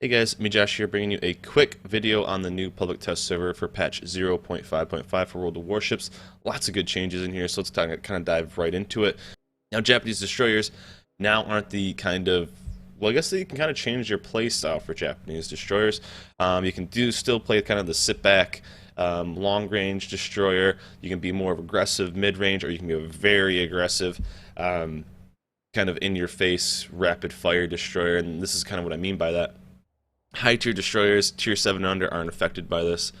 Hey guys, me Josh here bringing you a quick video on the new public test server for patch 0.5.5 for World of Warships. Lots of good changes in here, so let's kind of dive right into it. Now, Japanese destroyers now aren't the kind of, well, I guess that you can kind of change your play style for Japanese destroyers. You can still play kind of the sit back, long range destroyer. You can be more of aggressive mid range, or you can be a very aggressive, kind of in your face rapid fire destroyer. And this is kind of what I mean by that. High tier destroyers, tier 7 and under, aren't affected by this.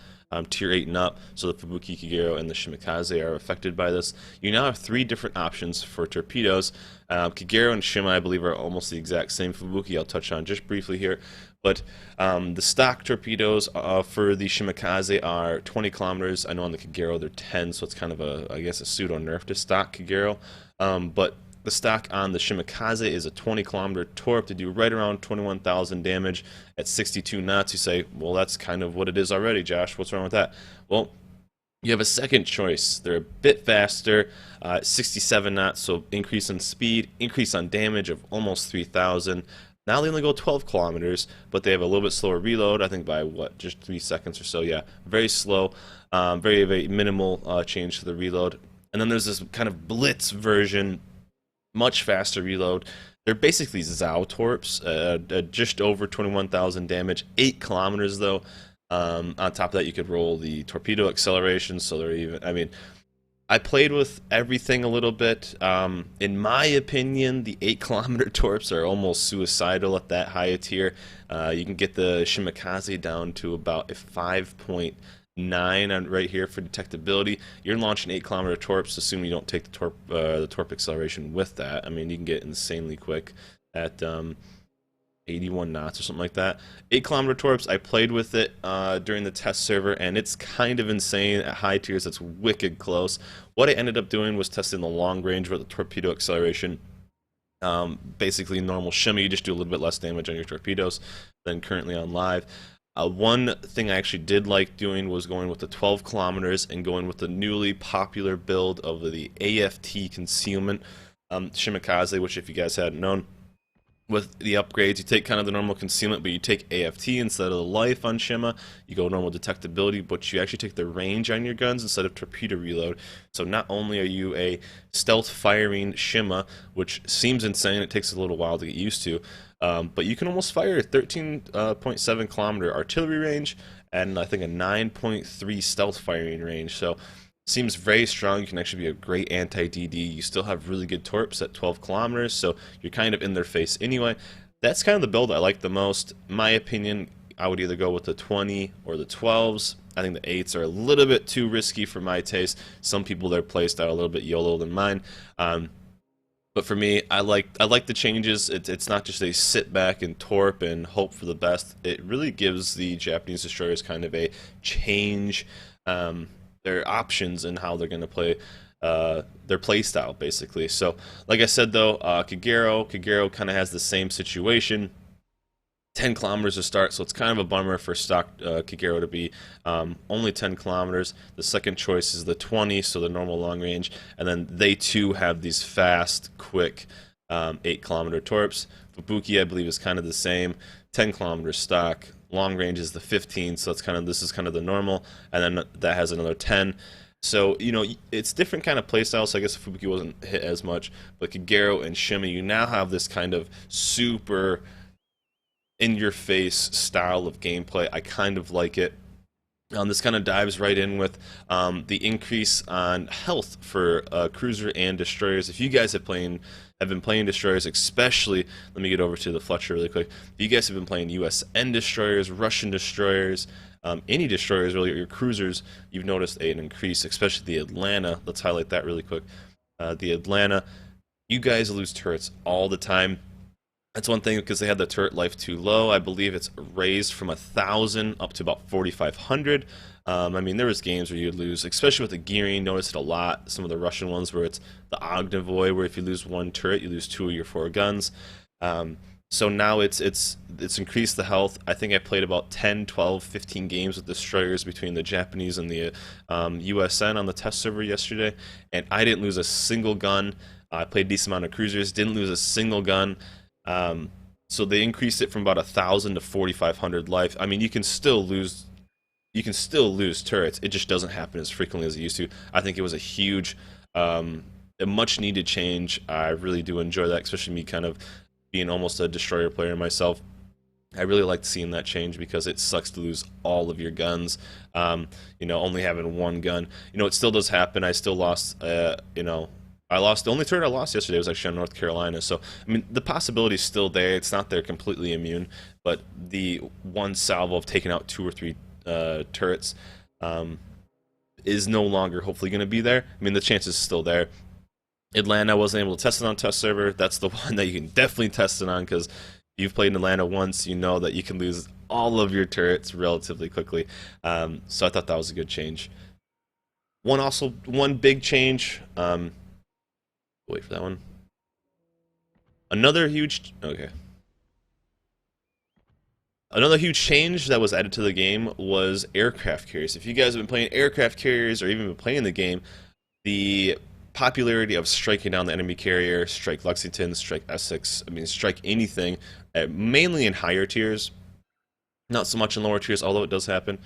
Tier 8 and up, so the Fubuki, Kagero, and the Shimakaze are affected by this. You now have 3 different options for torpedoes. Kagero and Shima, I believe, are almost the exact same. Fubuki, I'll touch on just briefly here. But the stock torpedoes for the Shimakaze are 20 kilometers. I know on the Kagero they're 10, so it's kind of a, I guess, a pseudo nerf to stock Kagero. But the stock on the Shimakaze is a 20-kilometer torp to do right around 21,000 damage at 62 knots. You say, well, that's kind of what it is already, Josh. What's wrong with that? Well, you have a second choice. They're a bit faster, 67 knots, so increase in speed, increase on damage of almost 3,000. Now they only go 12 kilometers, but they have a little bit slower reload, I think by, what, just 3 seconds or so. Yeah, very slow, very, very minimal change to the reload. And then there's this kind of blitz version, much faster reload. They're basically Zao torps, just over 21,000 damage, 8 kilometers though. On top of that, you could roll the torpedo acceleration, so they're even, I mean, I played with everything a little bit. In my opinion, the 8-kilometer torps are almost suicidal at that high a tier. You can get the Shimakaze down to about a 5.9 on right here for detectability. You're launching 8-kilometer torps, assuming you don't take the torp acceleration with that. I mean, you can get insanely quick at 81 knots or something like that. 8-kilometer torps, I played with it during the test server, and it's kind of insane at high tiers. It's wicked close. What I ended up doing was testing the long range with the torpedo acceleration. Basically normal shimmy, you just do a little bit less damage on your torpedoes than currently on live. One thing I actually did like doing was going with the 12 kilometers and going with the newly popular build of the AFT concealment Shimakaze, which if you guys hadn't known, with the upgrades, you take kind of the normal concealment, but you take AFT instead of the life on Shima. You go normal detectability, but you actually take the range on your guns instead of torpedo reload. So not only are you a stealth firing Shima, which seems insane, it takes a little while to get used to, but you can almost fire a 13.7 kilometer artillery range and I think a 9.3 stealth firing range. So seems very strong. You can actually be a great anti-DD. You still have really good torps at 12 kilometers, so you're kind of in their face anyway. That's kind of the build I like the most. My opinion, I would either go with the 20 or the 12s. I think the 8s are a little bit too risky for my taste. Some people, their playstyle a little bit YOLO than mine. But for me, I like the changes. It's not just a sit back and torp and hope for the best. It really gives the Japanese destroyers kind of a change, their options in how they're going to play their play style, basically. So, like I said, though, Kagero kind of has the same situation. 10 kilometers to start, so it's kind of a bummer for stock Kagero to be only 10 kilometers. The second choice is the 20, so the normal long range, and then they too have these fast, quick 8-kilometer torps. Fubuki, I believe, is kind of the same, 10 kilometer stock. Long range is the 15, so it's kind of, this is kind of the normal, and then that has another 10. So, you know, it's different kind of playstyle, so I guess Fubuki wasn't hit as much, but Kagero and Shima, you now have this kind of super in-your-face style of gameplay. I kind of like it. This kind of dives right in with the increase on health for cruiser and destroyers. If you guys have been playing destroyers, especially, let me get over to the Fletcher really quick. If you guys have been playing USN destroyers, Russian destroyers, any destroyers really, or your cruisers, you've noticed an increase, especially the Atlanta. Let's highlight that really quick. The Atlanta, you guys lose turrets all the time. That's one thing, because they had the turret life too low. I believe it's raised from 1,000 up to about 4,500. I mean, there was games where you'd lose, especially with the gearing. Notice it a lot. Some of the Russian ones where it's the Ognavoy, where if you lose one turret, you lose 2 of your 4 guns. So now it's increased the health. I think I played about 10, 12, 15 games with destroyers between the Japanese and the USN on the test server yesterday, and I didn't lose a single gun. I played a decent amount of cruisers, didn't lose a single gun. So they increased it from about 1,000 to 4,500 life. I mean, you can still lose turrets. It just doesn't happen as frequently as it used to. I think it was a huge, a much needed change. I really do enjoy that, especially me kind of being almost a destroyer player myself. I really liked seeing that change because it sucks to lose all of your guns. Only having one gun. It still does happen. I still lost. I lost. The only turret I lost yesterday was actually on North Carolina. So I mean, the possibility is still there. It's not there completely immune, but the one salvo of taking out 2 or 3 turrets is no longer hopefully going to be there. I mean, the chance is still there. Atlanta, I wasn't able to test it on test server. That's the one that you can definitely test it on, because you've played in Atlanta once, you know that you can lose all of your turrets relatively quickly. So I thought that was a good change. One big change. Wait for that one. Another huge change that was added to the game was aircraft carriers. If you guys have been playing aircraft carriers or even been playing the game, the popularity of striking down the enemy carrier, strike Lexington, strike Essex, I mean, strike anything, mainly in higher tiers, not so much in lower tiers, although it does happen,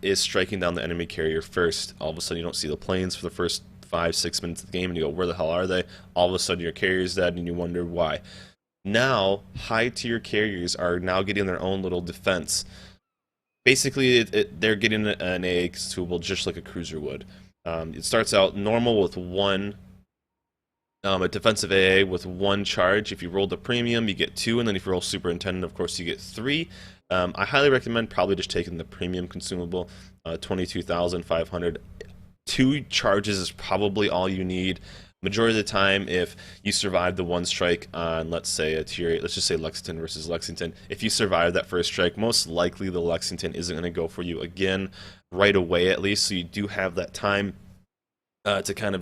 is striking down the enemy carrier first. All of a sudden, you don't see the planes for the first 5-6 minutes of the game, and you go, where the hell are they? All of a sudden, your carrier's dead, and you wonder why. Now, high-tier carriers are now getting their own little defense. Basically, they're getting an AA consumable just like a cruiser would. It starts out normal with a defensive AA with 1 charge. If you roll the premium, you get 2, and then if you roll superintendent, of course, you get 3. I highly recommend probably just taking the premium consumable, 22,500. 2 charges is probably all you need. Majority of the time, if you survive the 1 strike on, let's say, a tier 8, let's just say Lexington versus Lexington, if you survive that first strike, most likely the Lexington isn't going to go for you again right away, at least, so you do have that time to kind of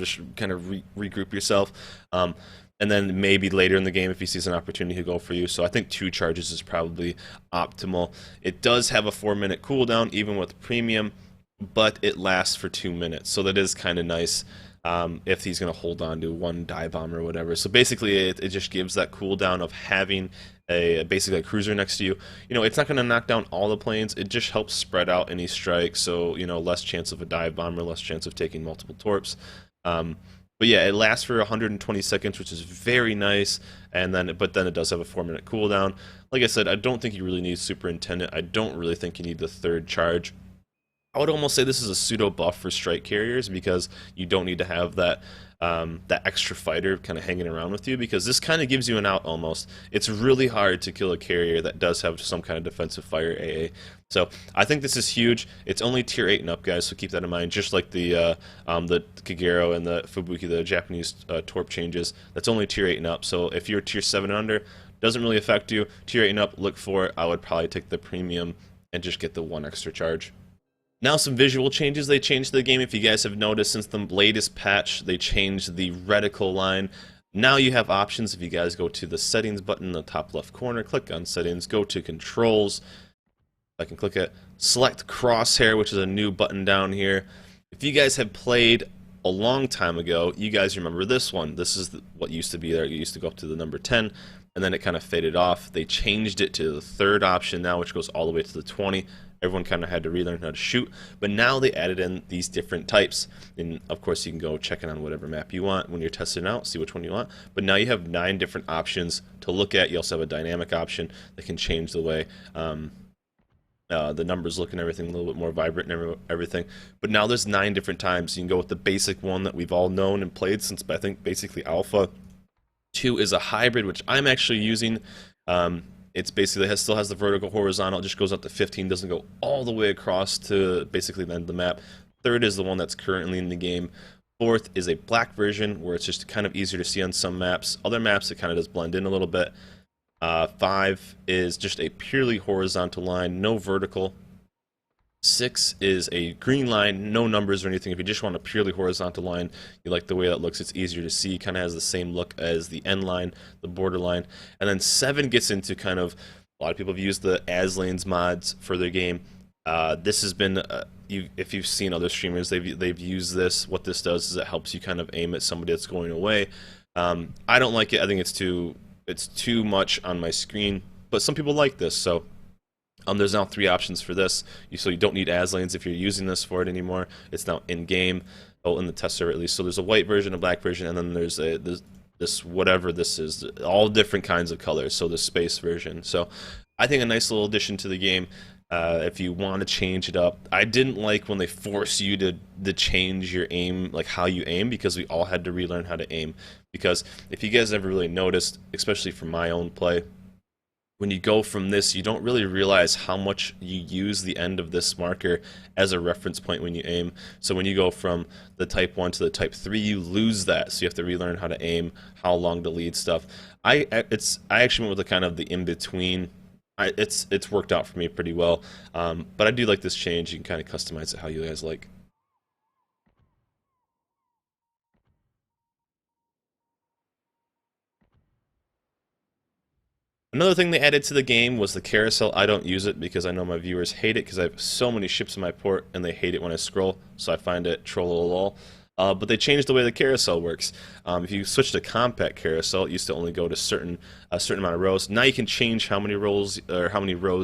regroup yourself. And then maybe later in the game, if he sees an opportunity, he'll go for you. So I think 2 charges is probably optimal. It does have a 4-minute cooldown, even with premium, but it lasts for 2 minutes, so that is kind of nice. If he's going to hold on to 1 dive bomb or whatever. So basically, it just gives that cooldown of having basically a cruiser next to you. It's not going to knock down all the planes. It just helps spread out any strikes, so less chance of a dive bomb or less chance of taking multiple torps. But yeah, it lasts for 120 seconds, which is very nice. But then it does have a 4-minute cooldown. Like I said, I don't think you really need superintendent. I don't really think you need the 3rd charge. I would almost say this is a pseudo buff for strike carriers, because you don't need to have that extra fighter kind of hanging around with you, because this kind of gives you an out almost. It's really hard to kill a carrier that does have some kind of defensive fire AA. So I think this is huge. It's only tier 8 and up, guys, so keep that in mind. Just like the Kagero and the Fubuki, the Japanese torp changes, that's only tier 8 and up. So if you're tier 7 and under, doesn't really affect you. Tier 8 and up, look for it. I would probably take the premium and just get the 1 extra charge. Now some visual changes they changed to the game. If you guys have noticed, since the latest patch, they changed the reticle line. Now you have options. If you guys go to the settings button in the top left corner, click on settings, go to controls. I can click it, select crosshair, which is a new button down here. If you guys have played a long time ago, you guys remember this one. This is what used to be there. It used to go up to the number 10, and then it kind of faded off. They changed it to the 3rd option now, which goes all the way to the 20. Everyone kind of had to relearn how to shoot, but now they added in these different types. And of course, you can go check it on whatever map you want when you're testing it out, see which one you want. But now you have 9 different options to look at. You also have a dynamic option that can change the way the numbers look and everything, a little bit more vibrant and everything. But now there's 9 different times. You can go with the basic one that we've all known and played since, I think, basically Alpha. 2 is a hybrid, which I'm actually using. It's basically still has the vertical horizontal. It just goes up to 15, doesn't go all the way across to basically the end of the map. 3rd is the one that's currently in the game. 4th is a black version where it's just kind of easier to see on some maps. Other maps, it kind of does blend in a little bit. 5 is just a purely horizontal line, no vertical. 6 is a green line, no numbers or anything. If you just want a purely horizontal line, you like the way that looks, it's easier to see, kind of has the same look as the end line, the border line. And then 7 gets into kind of, a lot of people have used the as lanes mods for their game. This has been, if you've seen other streamers, they've used this. What this does is it helps you kind of aim at somebody that's going away. I don't like it. I think it's too it's too much on my screen. But some people like this, so there's now 3 options for this. So you don't need as lanes if you're using this for it anymore. It's now in game, in the test server at least. So there's a white version, a black version, and then there's this whatever this is, all different kinds of colors. So the space version. So I think a nice little addition to the game. If you want to change it up, I didn't like when they force you to change your aim, like how you aim, because we all had to relearn how to aim. Because if you guys ever really noticed, especially from my own play, when you go from this, you don't really realize how much you use the end of this marker as a reference point when you aim. So when you go from the type 1 to the type 3, you lose that. So you have to relearn how to aim, how long to lead stuff. I actually went with the kind of the in-between. It's worked out for me pretty well. But I do like this change. You can kind of customize it how you guys like. Another thing they added to the game was the carousel. I don't use it because I know my viewers hate it because I have so many ships in my port and they hate it when I scroll, so I find it troll-a-lol. But they changed the way the carousel works. If you switch to compact carousel, it used to only go to a certain amount of rows. Now you can change how many rows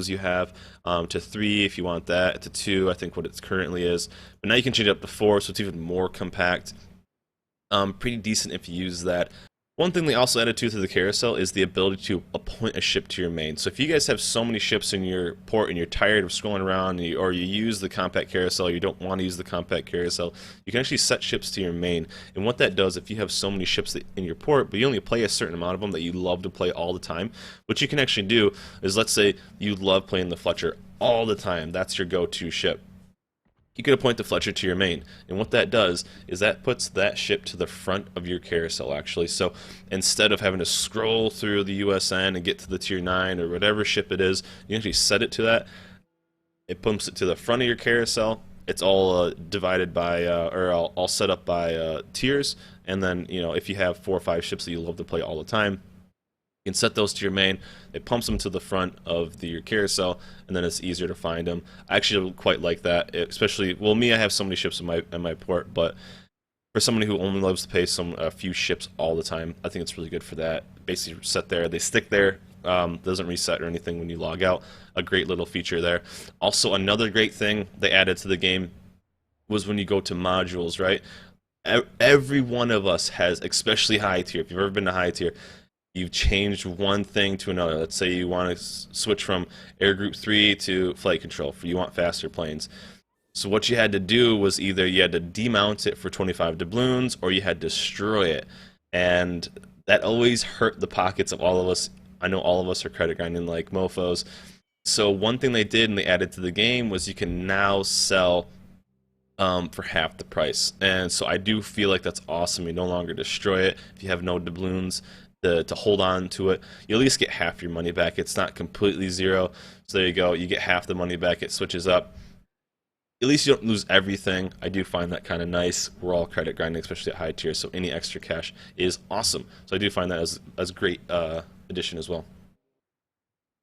you have to 3 if you want that, to 2, I think what it currently is. But now you can change it up to 4, so it's even more compact. Pretty decent if you use that. One thing they also added to the carousel is the ability to appoint a ship to your main. So if you guys have so many ships in your port and you're tired of scrolling around, or you use the compact carousel, you don't want to use the compact carousel, you can actually set ships to your main. And what that does, if you have so many ships in your port, but you only play a certain amount of them that you love to play all the time, what you can actually do is, let's say you love playing the Fletcher all the time, that's your go-to ship. You can appoint the Fletcher to your main, and what that does is that puts that ship to the front of your carousel, actually. So instead of having to scroll through the USN and get to the tier 9 or whatever ship it is, you actually set it to that. It pumps it to the front of your carousel. It's all divided by, or all set up by tiers, and then, you know, if you have 4 or 5 ships that you love to play all the time, you can set those to your main. It pumps them to the front of your carousel, and then it's easier to find them. I actually quite like that, especially, well, me, I have so many ships in my port, but for somebody who only loves to play a few ships all the time, I think it's really good for that. Basically, set there, they stick there. Doesn't reset or anything when you log out. A great little feature there. Also, another great thing they added to the game was when you go to modules, right? Every one of us has, especially high tier. If you've ever been to high tier, you've changed one thing to another. Let's say you want to switch from Air Group 3 to Flight Control, for you want faster planes. So what you had to do was either you had to demount it for 25 doubloons, or you had to destroy it. And that always hurt the pockets of all of us. I know all of us are credit grinding like mofos. So one thing they did and they added to the game was you can now sell for half the price. And so I do feel like that's awesome. You no longer destroy it. If you have no doubloons to hold on to it, you at least get half your money back. It's not completely zero. So there you go. You get half the money back. It switches up. At least you don't lose everything. I do find that kind of nice. We're all credit grinding, especially at high tier, so any extra cash is awesome. So I do find that as great addition as well.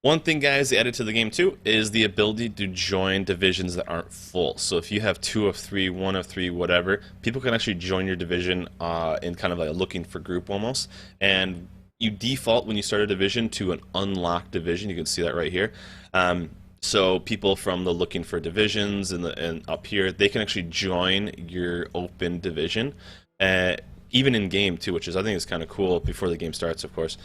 One thing, guys, they added to the game too is the ability to join divisions that aren't full. So if you have 2 of 3, 1 of 3, whatever, people can actually join your division in kind of like a looking for group almost. And you default when you start a division to an unlocked division. You can see that right here. So people from the looking for divisions and up here, they can actually join your open division, even in game too, which is, I think, is kind of cool before the game starts, of course.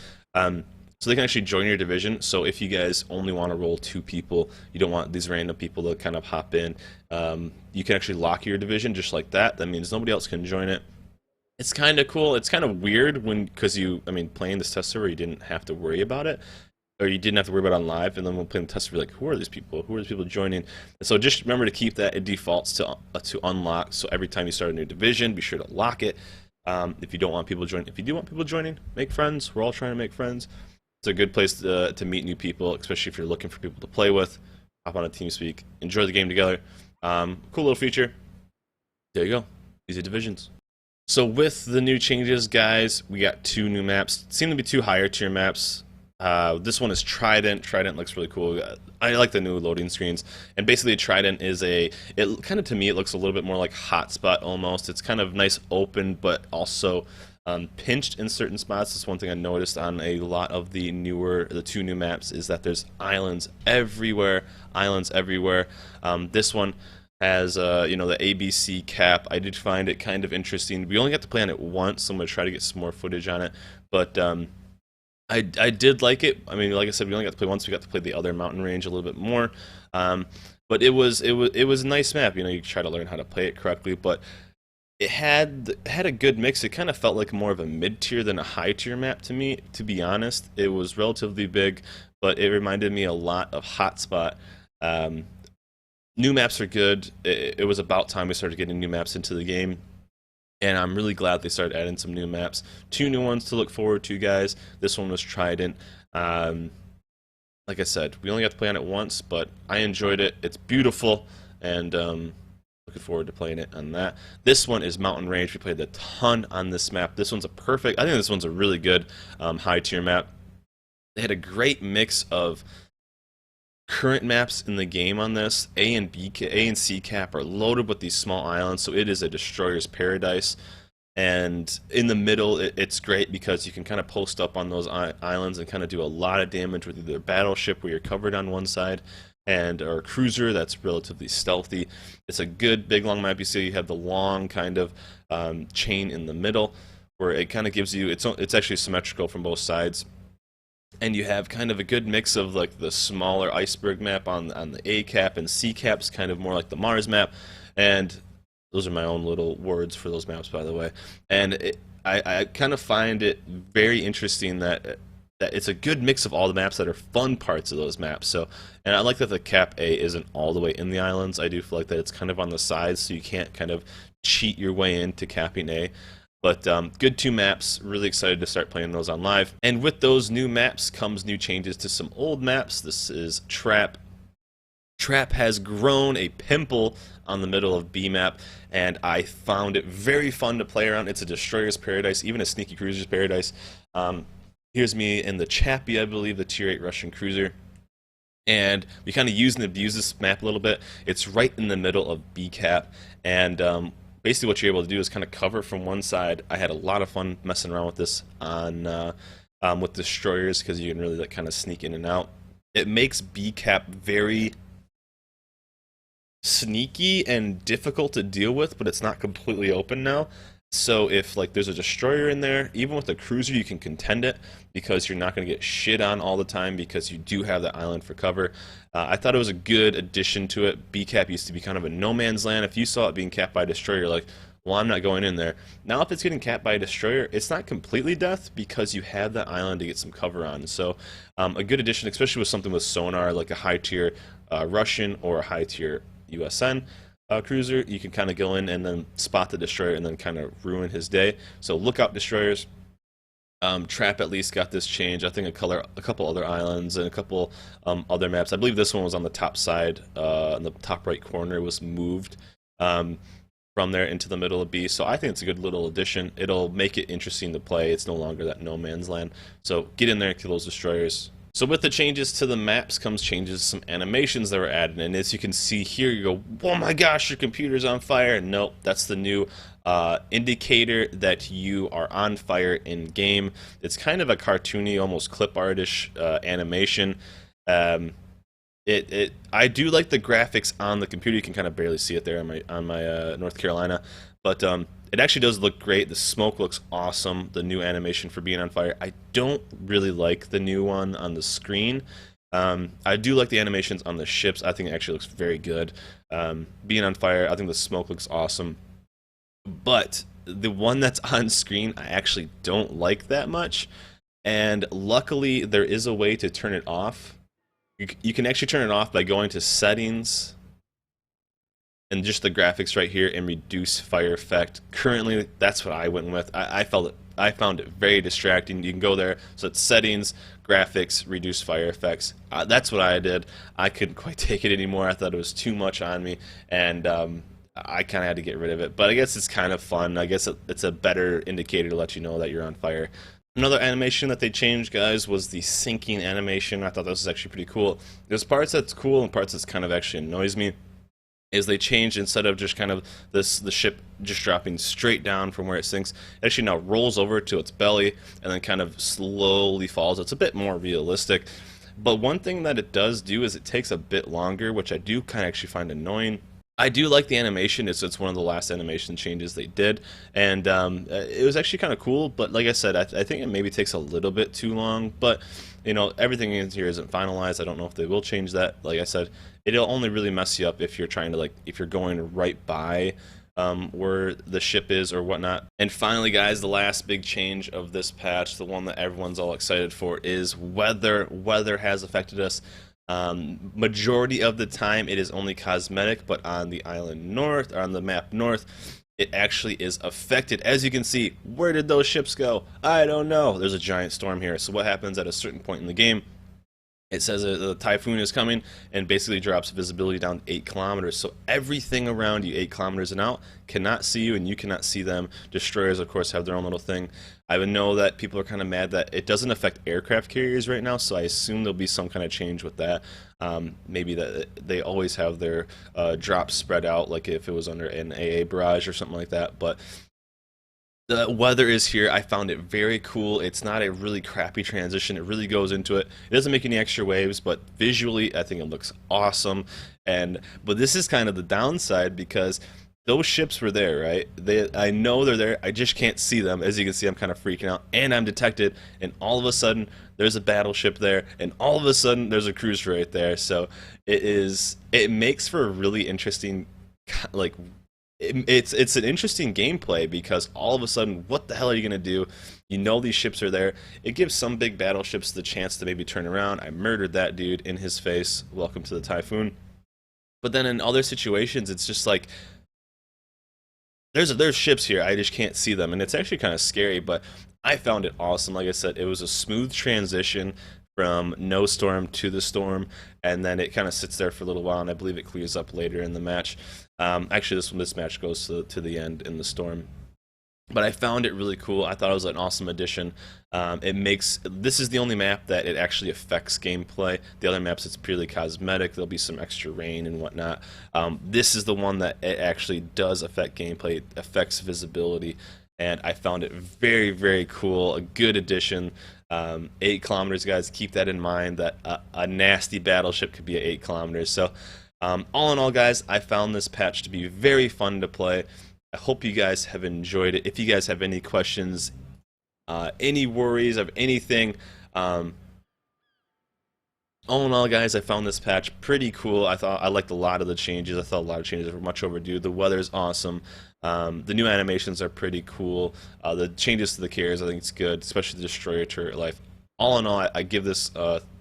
So they can actually join your division. So if you guys only want to roll 2 people, you don't want these random people to kind of hop in, you can actually lock your division just like that. That means nobody else can join it. It's kind of cool. It's kind of weird because playing this test server, you didn't have to worry about it, or you didn't have to worry about it on live. And then when playing the test server, like, who are these people? Who are these people joining? And so just remember to keep that. It defaults to unlock. So every time you start a new division, be sure to lock it. If you don't want people joining, if you do want people joining, make friends. We're all trying to make friends. It's a good place to meet new people, especially if you're looking for people to play with. Hop on a TeamSpeak, enjoy the game together. Cool little feature. There you go. These are divisions. So with the new changes, guys, we got 2 new maps. Seem to be 2 higher tier maps. This one is Trident. Trident looks really cool. I like the new loading screens. And basically, Trident is it kind of, to me, it looks a little bit more like Hotspot almost. It's kind of nice, open, but also pinched in certain spots. That's one thing I noticed on a lot of the two new maps, is that there's islands everywhere. Islands everywhere. This one has the ABC cap. I did find it kind of interesting. We only got to play on it once, so I'm gonna try to get some more footage on it. But I did like it. I mean, like I said, we only got to play once. We got to play the other mountain range a little bit more. But it was a nice map. You try to learn how to play it correctly, but it had a good mix. It kind of felt like more of a mid-tier than a high-tier map to me, to be honest. It was relatively big, but it reminded me a lot of Hotspot. New maps are good. It was about time we started getting new maps into the game, and I'm really glad they started adding some new maps. 2 new ones to look forward to, guys. This one was Trident. Like I said, we only got to play on it once, but I enjoyed it. It's beautiful, and looking forward to playing it on that. This one is Mountain Range. We played a ton on this map. This one's I think this one's a really good high-tier map. They had a great mix of current maps in the game on this. A and C cap are loaded with these small islands, so it is a destroyer's paradise. And in the middle, it's great because you can kind of post up on those islands and kind of do a lot of damage with either a battleship where you're covered on one side, or a cruiser that's relatively stealthy. It's a good big long map. You see you have the long kind of chain in the middle where it kind of gives you, it's actually symmetrical from both sides. And you have kind of a good mix of like the smaller iceberg map on the A cap, and C cap's kind of more like the Mars map. And those are my own little words for those maps, by the way. And I kind of find it very interesting that it's a good mix of all the maps that are fun parts of those maps. So, and I like that the cap A isn't all the way in the islands. I do feel like that it's kind of on the sides, so you can't kind of cheat your way into capping A. But good 2 maps. Really excited to start playing those on live. And with those new maps comes new changes to some old maps. This is Trap. Trap has grown a pimple on the middle of B map, and I found it very fun to play around. It's a destroyer's paradise, even a sneaky cruiser's paradise. Here's me in the Chappie, I believe, the tier 8 Russian cruiser. And we kind of use and abuse this map a little bit. It's right in the middle of B cap, and basically what you're able to do is kind of cover from one side. I had a lot of fun messing around with this on with destroyers, because you can really like kind of sneak in and out. It makes B cap very sneaky and difficult to deal with, but it's not completely open now. So if like there's a destroyer in there, even with a cruiser, you can contend it, because you're not going to get shit on all the time, because you do have the island for cover. I thought it was a good addition to it. B cap used to be kind of a no man's land. If you saw it being capped by a destroyer, you're like, well, I'm not going in there. Now if it's getting capped by a destroyer, it's not completely death, because you have that island to get some cover on. So a good addition, especially with something with sonar, like a high tier Russian or a high tier USN cruiser. You can kind of go in and then spot the destroyer and then kind of ruin his day. So look out, destroyers. Trap at least got this change. I think a couple other islands and a couple other maps. I believe this one was on the top side, in the top right corner, was moved from there into the middle of B. So I think it's a good little addition. It'll make it interesting to play. It's no longer that no man's land. So get in there and kill those destroyers. So with the changes to the maps comes changes to some animations that were added, and as you can see here, you go, oh my gosh, your computer's on fire. Nope, that's the new indicator that you are on fire in game. It's kind of a cartoony, almost clip artish animation. I do like the graphics on the computer. You can kind of barely see it there on my North Carolina, but it actually does look great. The smoke looks awesome. The new animation for being on fire. I don't really like the new one on the screen. I do like the animations on the ships. I think it actually looks very good. Being on fire, I think the smoke looks awesome. But the one that's on screen, I actually don't like that much. And luckily, there is a way to turn it off. You can actually turn it off by going to settings and just the graphics right here and reduce fire effect. Currently, that's what I went with. I found it very distracting. You can go there, so it's settings, graphics, reduce fire effects. That's what I did. I couldn't quite take it anymore. I thought it was too much on me, and I kind of had to get rid of it. But I guess it's kind of fun. I guess it's a better indicator to let you know that you're on fire. Another animation that they changed, guys, was the sinking animation. I thought this was actually pretty cool. There's parts that's cool and parts that's kind of actually annoys me. is they changed, instead of just kind of the ship just dropping straight down from where it sinks, it actually now rolls over to its belly and then kind of slowly falls. It's a bit more realistic. But one thing that it does do is it takes a bit longer, which I do kind of actually find annoying. I do like the animation. It's one of the last animation changes they did, and it was actually kind of cool. But like I said, I think it maybe takes a little bit too long. But you know, everything in here isn't finalized. I don't know if they will change that. Like I said, it'll only really mess you up if you're trying to, like, if you're going right by where the ship is or whatnot. And finally, guys, the last big change of this patch, the one that everyone's all excited for, is weather. Weather has affected us. Majority of the time it is only cosmetic, but on the island north, or on the map north, it actually is affected. As you can see, where did those ships go? I don't know. There's a giant storm here. So what happens at a certain point in the game, it says a typhoon is coming and basically drops visibility down 8 kilometers. So everything around you 8 kilometers and out cannot see you, and you cannot see them. Destroyers, of course, have their own little thing. I would know that people are kind of mad that it doesn't affect aircraft carriers right now, so I assume there'll be some kind of change with that. Maybe that they always have their drops spread out, like if it was under an AA barrage or something like that. But the weather is here. I found it very cool. It's not a really crappy transition. It really goes into it. It doesn't make any extra waves, but visually, I think it looks awesome. But this is kind of the downside, because those ships were there, right? I know they're there. I just can't see them. As you can see, I'm kind of freaking out, and I'm detected. And all of a sudden, there's a battleship there, and all of a sudden, there's a cruiser right there. So it makes for a really interesting, like, it's an interesting gameplay, because all of a sudden, what the hell are you gonna do? You know these ships are there. It gives some big battleships the chance to maybe turn around. I murdered that dude in his face. Welcome to the typhoon. But then in other situations, it's just like there's ships here. I just can't see them, and it's actually kind of scary. But I found it awesome. Like I said, it was a smooth transition from no storm to the storm, and then it kind of sits there for a little while, and I believe it clears up later in the match. Actually, this match goes to the end in the storm. But I found it really cool. I thought it was an awesome addition. This is the only map that it actually affects gameplay. The other maps, it's purely cosmetic. There'll be some extra rain and whatnot. This is the one that it actually does affect gameplay. It affects visibility, and I found it very, very cool. A good addition. 8 kilometers, guys. Keep that in mind, that a nasty battleship could be at 8 kilometers. So all in all, guys, I found this patch to be very fun to play. I hope you guys have enjoyed it. If you guys have any questions, any worries of anything, all in all, guys, I found this patch pretty cool. I liked a lot of the changes. I thought a lot of changes were much overdue. The weather's awesome. The new animations are pretty cool. The changes to the carriers, I think it's good, especially the destroyer turret life. All in all, I give this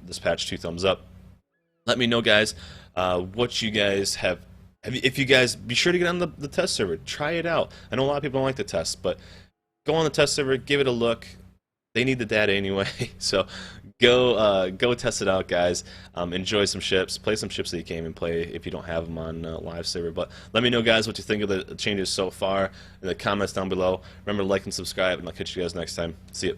this patch 2 thumbs up. Let me know, guys, what you guys have. If you guys, be sure to get on the test server. Try it out. I know a lot of people don't like the test, but go on the test server, give it a look. They need the data anyway, so go test it out, guys. Enjoy some ships. Play some ships that you can't even play if you don't have them on live server. But let me know, guys, what you think of the changes so far in the comments down below. Remember to like and subscribe, and I'll catch you guys next time. See ya.